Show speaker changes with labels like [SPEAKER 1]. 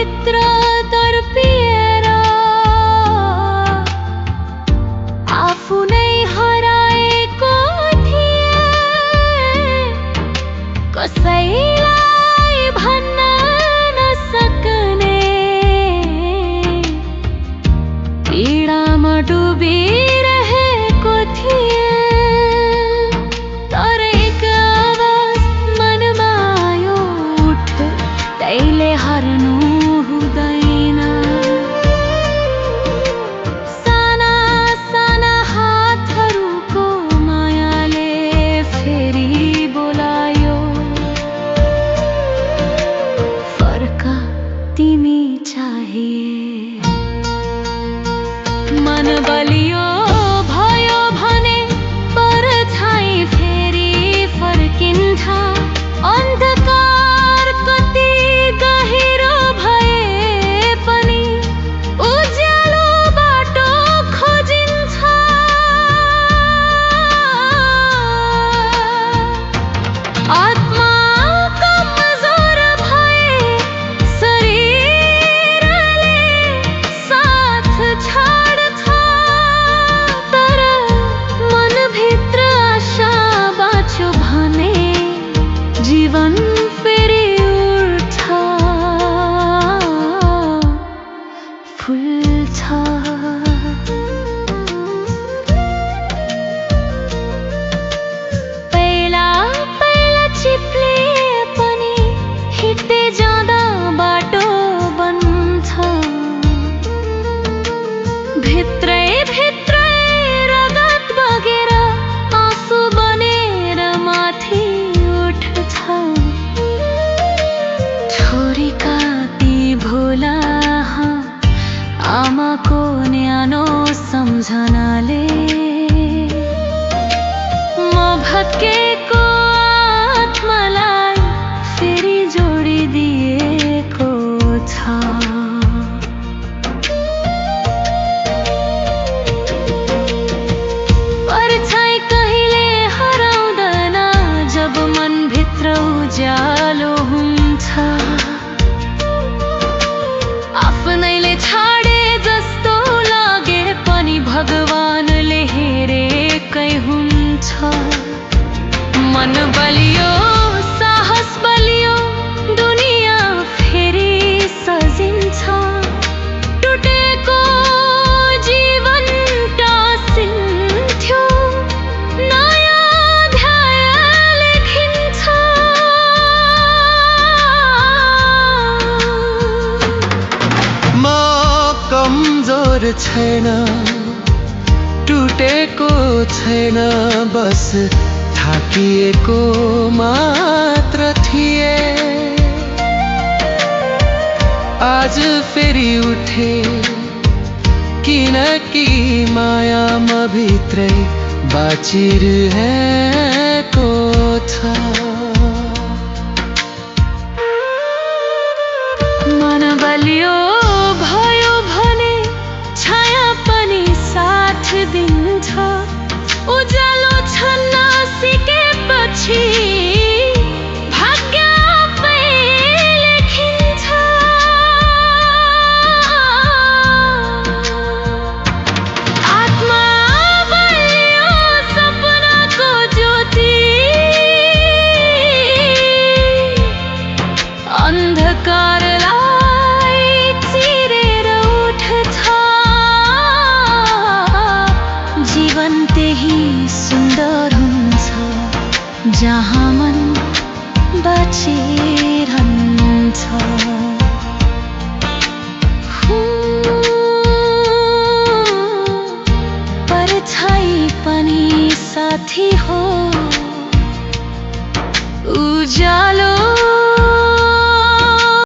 [SPEAKER 1] भित्र तर्पिएर आफू नै हराएको थिए। कसैलाई भन्न नसक्ने पीडामा डुबिरहेको थिए। तर एक आवाज मनमा आयो, उठ, तैले हार्नु हुँदैन। साना साना हातहरूको मायाले फेरि बोलायो, फर्क तिमी चाहिए। मन बलियो भयो भने परछाई फेरि फर्किन्छ। अन्धकार कति गहिरो भए पनि उज्यालो बाटो खोजिन्छ। आत्मा कमजोर भए शरीरले साथ छाड्छ, तर मनभित्र आशा बाँच्यो भने जीवन फेरि उठ्छ, फुल्छ। पहिला पहिला चिप्ले पनि हिँड्दै जाँदा बाटो बन्छ। भित्रै भित्रै रगत बगेर आँसु बनेर माथि उठ्छ। छोरीका ती भोला आमाको न्यानो सम्झनाले म भत्केको आत्मालाई फेरि जोडिदिएको छ। परछाई कहिले हराउँदैन जब मनभित्र उज्यालो हुन्छ। आफ्नैले छाडे जस्तो लागे पनि भगवानले हेरेकै हुन्छ। मन बलियो, साहस बलियो, दुनियाँ फेरि सजिन्छ। टुटेको जीवन टाँसिन्थ्यो, नयाँ अध्याय लेखिन्छ।
[SPEAKER 2] म कमजोर छैन, टुटेको छैन, बस थाकिएको मात्र थिए। आज फेरि उठे किनकि माया म भित्रै बाँचिरहेको छ।
[SPEAKER 1] मन बलियो भयो भने छाया पनि साथ दिन्छ। उज्यालो छन्न सिकेपछि भाग्य आफै लेखिन्छ। आत्मा बलियो सपनाको ज्योति, अन्धकारलाई चिरेर उठ्छ। जीवन त्यही सुन्दर हुन्छ जहाँ मन बाँचिरहन्छ। परछाई पनि साथी हो, उज्यालो